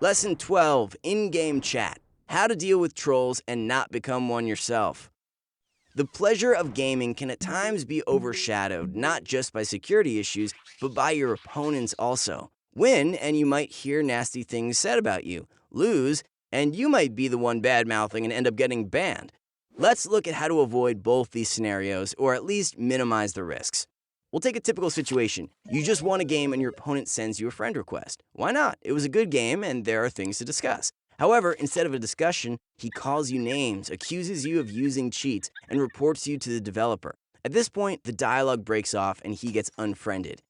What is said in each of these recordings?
Lesson 12, In-Game Chat. How to deal with trolls and not become one yourself. The pleasure of gaming can at times be overshadowed, not just by security issues, but by your opponents also. Win, and you might hear nasty things said about you. Lose, and you might be the one bad-mouthing and end up getting banned. Let's look at how to avoid both these scenarios, or at least minimize the risks. We'll take a typical situation. You just won a game and your opponent sends you a friend request. Why not? It was a good game and there are things to discuss. However, instead of a discussion, he calls you names, accuses you of using cheats, and reports you to the developer. At this point, the dialogue breaks off and he gets unfriended.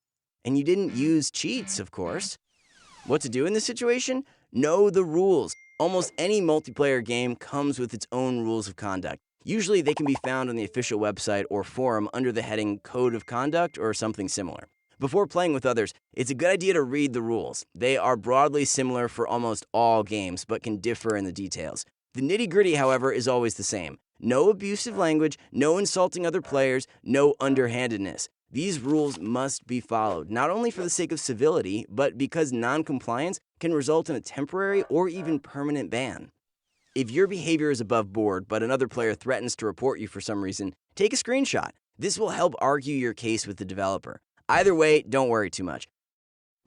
And you didn't use cheats, of course. What to do in this situation? Know the rules. Almost any multiplayer game comes with its own rules of conduct. Usually they can be found on the official website or forum under the heading Code of Conduct or something similar. Before playing with others, it's a good idea to read the rules. They are broadly similar for almost all games, but can differ in the details. The nitty-gritty, however, is always the same. No abusive language, no insulting other players, no underhandedness. These rules must be followed, not only for the sake of civility, but because non-compliance can result in a temporary or even permanent ban. If your behavior is above board, but another player threatens to report you for some reason, take a screenshot. This will help argue your case with the developer. Either way, don't worry too much.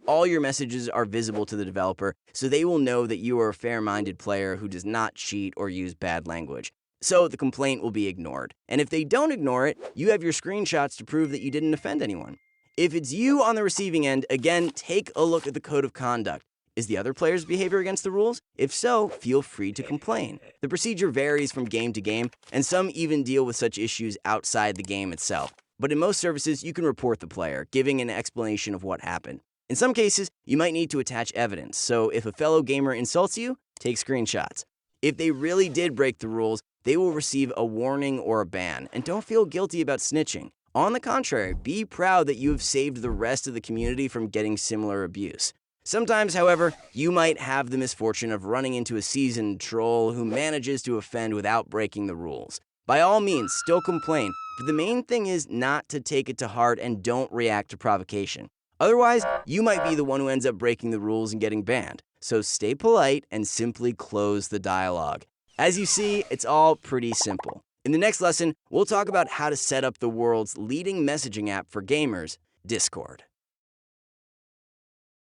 All your messages are visible to the developer, so they will know that you are a fair-minded player who does not cheat or use bad language. So the complaint will be ignored. And if they don't ignore it, you have your screenshots to prove that you didn't offend anyone. If it's you on the receiving end, again, take a look at the code of conduct. Is the other player's behavior against the rules? If so, feel free to complain. The procedure varies from game to game, and some even deal with such issues outside the game itself. But in most services, you can report the player, giving an explanation of what happened. In some cases, you might need to attach evidence, so if a fellow gamer insults you, take screenshots. If they really did break the rules, they will receive a warning or a ban, and don't feel guilty about snitching. On the contrary, be proud that you have saved the rest of the community from getting similar abuse. Sometimes, however, you might have the misfortune of running into a seasoned troll who manages to offend without breaking the rules. By all means, still complain, but the main thing is not to take it to heart and don't react to provocation. Otherwise, you might be the one who ends up breaking the rules and getting banned. So stay polite and simply close the dialogue. As you see, it's all pretty simple. In the next lesson, we'll talk about how to set up the world's leading messaging app for gamers, Discord.